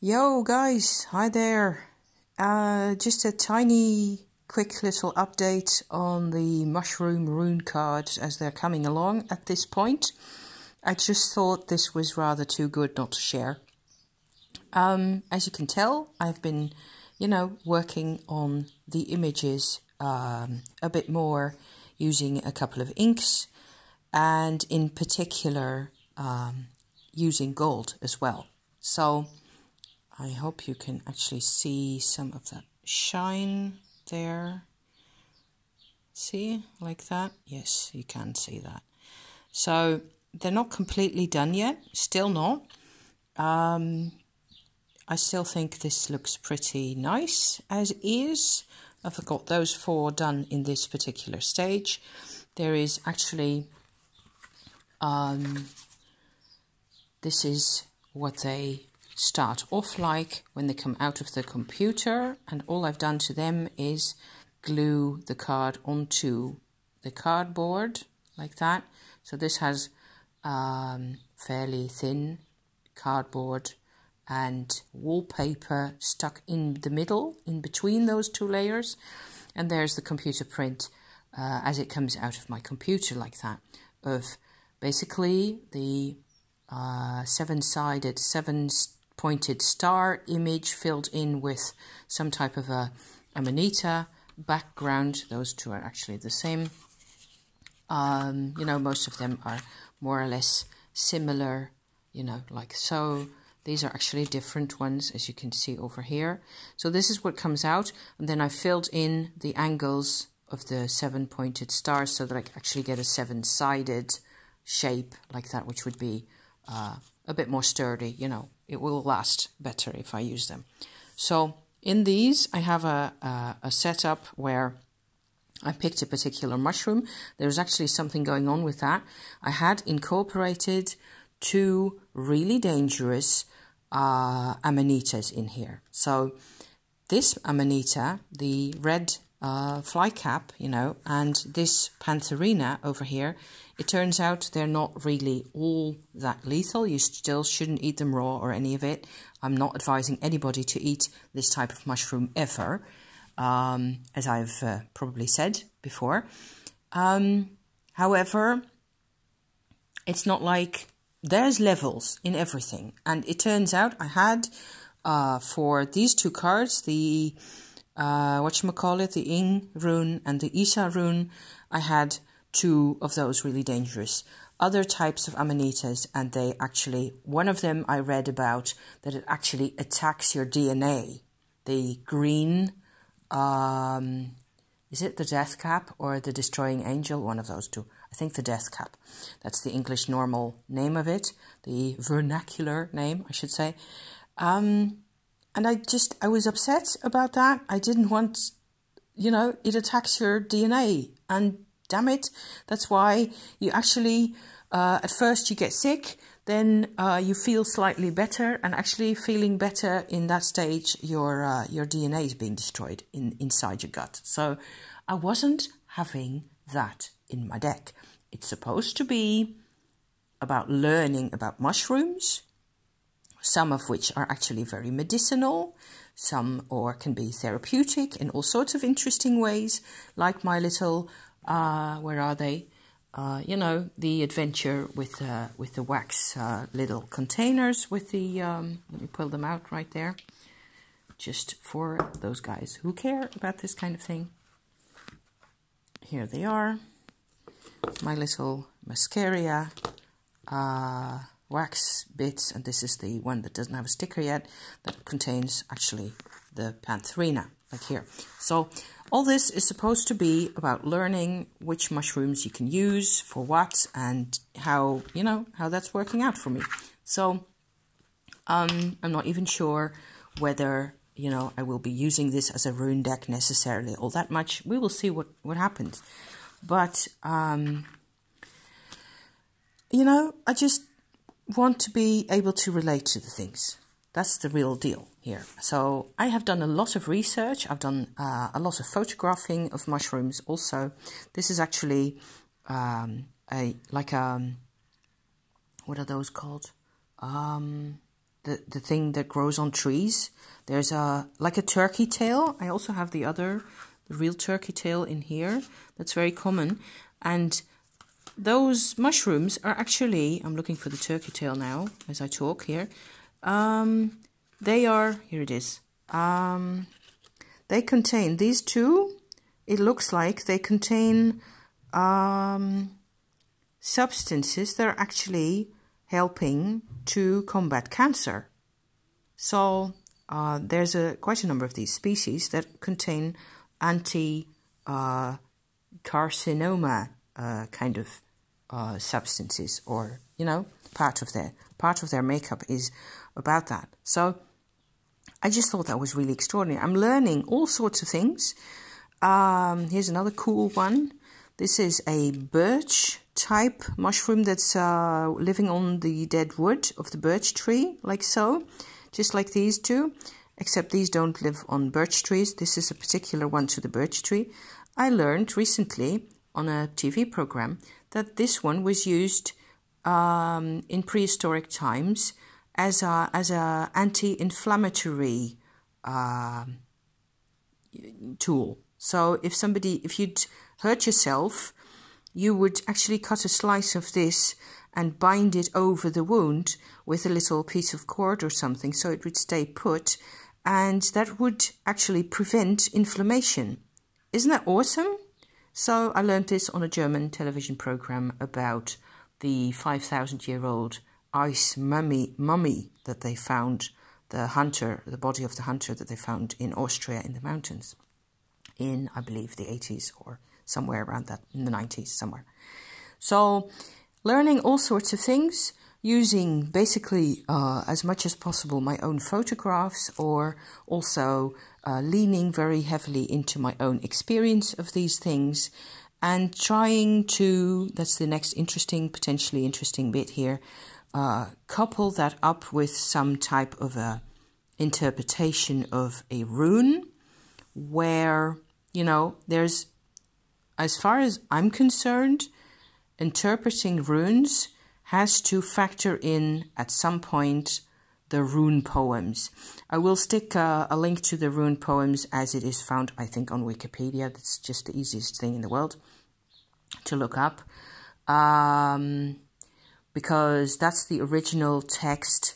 Yo guys, hi there. Just a tiny quick little update on the mushroom rune cards as they're coming along at this point. I just thought this was rather too good not to share. As you can tell, I've been, working on the images a bit more using a couple of inks and in particular using gold as well. So I hope you can actually see some of that shine there. See, like that? Yes, you can see that. So they're not completely done yet, still not. I still think this looks pretty nice as is. I've got those 4 done in this particular stage. There is actually, this is what they start off like when they come out of the computer, and all I've done to them is glue the card onto the cardboard like that. So this has fairly thin cardboard and wallpaper stuck in the middle, in between those 2 layers, and there's the computer print as it comes out of my computer like that, of basically the 7-sided, 7-pointed star image filled in with some type of a Amanita background. Those 2 are actually the same. Most of them are more or less similar, like so. These are actually different ones, as you can see over here. So this is what comes out, and then I filled in the angles of the 7-pointed stars so that I actually get a 7-sided shape like that, which would be a bit more sturdy. It will last better if I use them. So in these, I have a setup where I picked a particular mushroom. There's actually something going on with that. I had incorporated 2 really dangerous Amanitas in here. So this Amanita, the red fly cap, and this Pantherina over here, it turns out they're not really all that lethal. You still shouldn't eat them raw or any of it. I'm not advising anybody to eat this type of mushroom ever, as I've probably said before. However, it's not like there's levels in everything. And it turns out I had, for these 2 cards, the the Ing rune and the Isa rune, I had 2 of those really dangerous other types of Amanitas, and they actually, one of them I read about that it actually attacks your DNA. The green, is it the Death Cap or the Destroying Angel? One of those 2. I think the Death Cap. That's the English normal name of it, the vernacular name, I should say. And I was upset about that. I didn't want, it attacks your DNA. And damn it, that's why you actually, at first you get sick, then you feel slightly better, and actually feeling better in that stage, your DNA is being destroyed inside your gut. So I wasn't having that in my deck. It's supposed to be about learning about mushrooms, some of which are actually very medicinal, some can be therapeutic in all sorts of interesting ways, like my little, where are they? The adventure with the wax little containers with the, let me pull them out right there, just for those guys who care about this kind of thing. Here they are, my little mascara wax bits, and this is the one that doesn't have a sticker yet, that contains actually the Pantherina, like here. So all this is supposed to be about learning which mushrooms you can use for what, and how, how that's working out for me. So I'm not even sure whether, I will be using this as a rune deck necessarily all that much. We will see what happens. But, I just want to be able to relate to the things. That's the real deal here. So I have done a lot of research. I've done a lot of photographing of mushrooms also. This is actually what are those called? the thing that grows on trees. There's like a turkey tail. I also have the real turkey tail in here. That's very common. And those mushrooms are actually, I'm looking for the turkey tail now as I talk here. They are, here it is. They contain, these two, it looks like they contain substances that are actually helping to combat cancer. So there's quite a number of these species that contain anti-carcinoma kind of substances, or part of their makeup is about that. So I just thought that was really extraordinary. I'm learning all sorts of things. Here's another cool one. This is a birch type mushroom that's living on the dead wood of the birch tree, like so, just like these two, except these don't live on birch trees. This is a particular one to the birch tree. I learned recently on a TV program that this one was used in prehistoric times as a anti-inflammatory tool. So if you'd hurt yourself, you would actually cut a slice of this and bind it over the wound with a little piece of cord or something so it would stay put, and that would actually prevent inflammation. Isn't that awesome? So I learned this on a German television program about the 5,000-year-old ice mummy that they found, the body of the hunter that they found in Austria in the mountains in, I believe, the 80s or somewhere around that, in the 90s somewhere. So learning all sorts of things, using basically as much as possible my own photographs, or also leaning very heavily into my own experience of these things, and trying to, that's the next potentially interesting bit here, couple that up with some type of a interpretation of a rune, where, there's, as far as I'm concerned, interpreting runes has to factor in at some point the Rune Poems. I will stick a link to the Rune Poems as it is found, I think, on Wikipedia. That's just the easiest thing in the world to look up, because that's the original text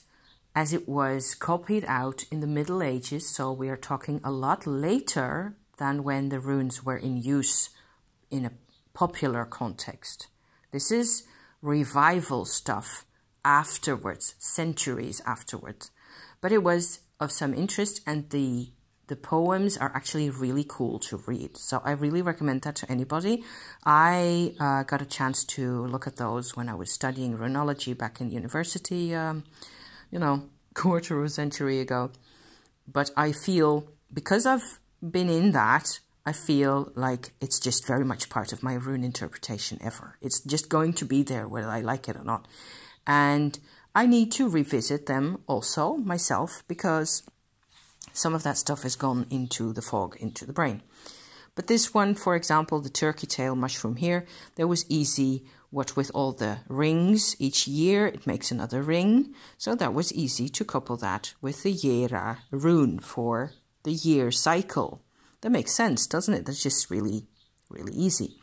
as it was copied out in the Middle Ages. So we are talking a lot later than when the runes were in use in a popular context. This is revival stuff afterwards, centuries afterwards. But it was of some interest, and the poems are actually really cool to read. So I really recommend that to anybody. I got a chance to look at those when I was studying runology back in university, quarter of a century ago. But I feel, because I've been in that, I feel like it's just very much part of my rune interpretation ever. It's just going to be there whether I like it or not. And I need to revisit them also myself, because some of that stuff has gone into the fog, into the brain. But this one, for example, the turkey tail mushroom here, that was easy. What with all the rings, each year it makes another ring. So that was easy to couple that with the Jera rune for the year cycle. That makes sense, doesn't it? That's just really, really easy.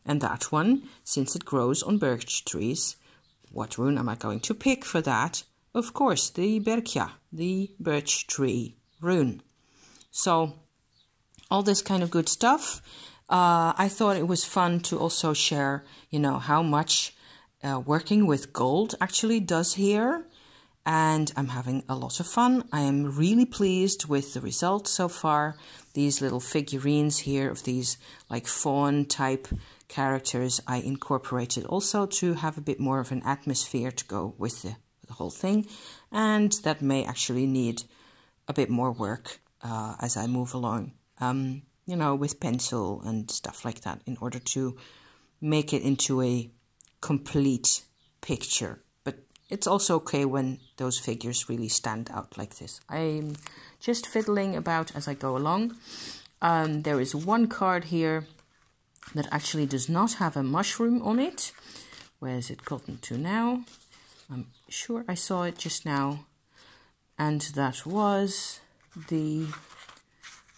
And that one, since it grows on birch trees, what rune am I going to pick for that? Of course, the Birkia, the birch tree rune. So all this kind of good stuff. I thought it was fun to also share, how much working with gold actually does here. And I'm having a lot of fun. I am really pleased with the results so far. These little figurines here of these like fawn type characters I incorporated also to have a bit more of an atmosphere to go with the whole thing. And that may actually need a bit more work as I move along, with pencil and stuff like that, in order to make it into a complete picture. But it's also okay when those figures really stand out like this. I'm just fiddling about as I go along. There is one card here that actually does not have a mushroom on it. Where is it gotten to now? I'm sure I saw it just now. And that was the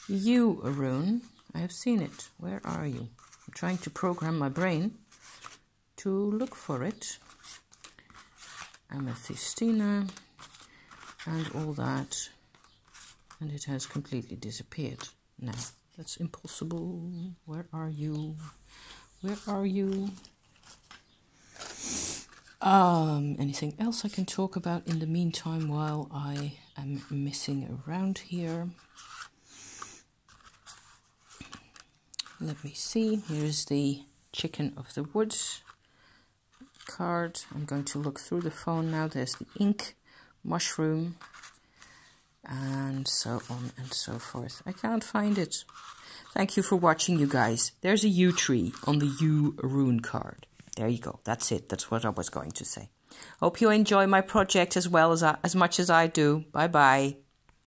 U rune. I have seen it. Where are you? I'm trying to program my brain to look for it. Amethystina and all that. And it has completely disappeared. No, that's impossible. Where are you? Where are you? Anything else I can talk about in the meantime while I am messing around here? Let me see. Here's the Chicken of the Woods card. I'm going to look through the phone now. There's the ink, mushroom, and so on and so forth. I can't find it. Thank you for watching, you guys. There's a U tree on the U rune card. There you go. That's it. That's what I was going to say. Hope you enjoy my project as well as much as I do. Bye-bye.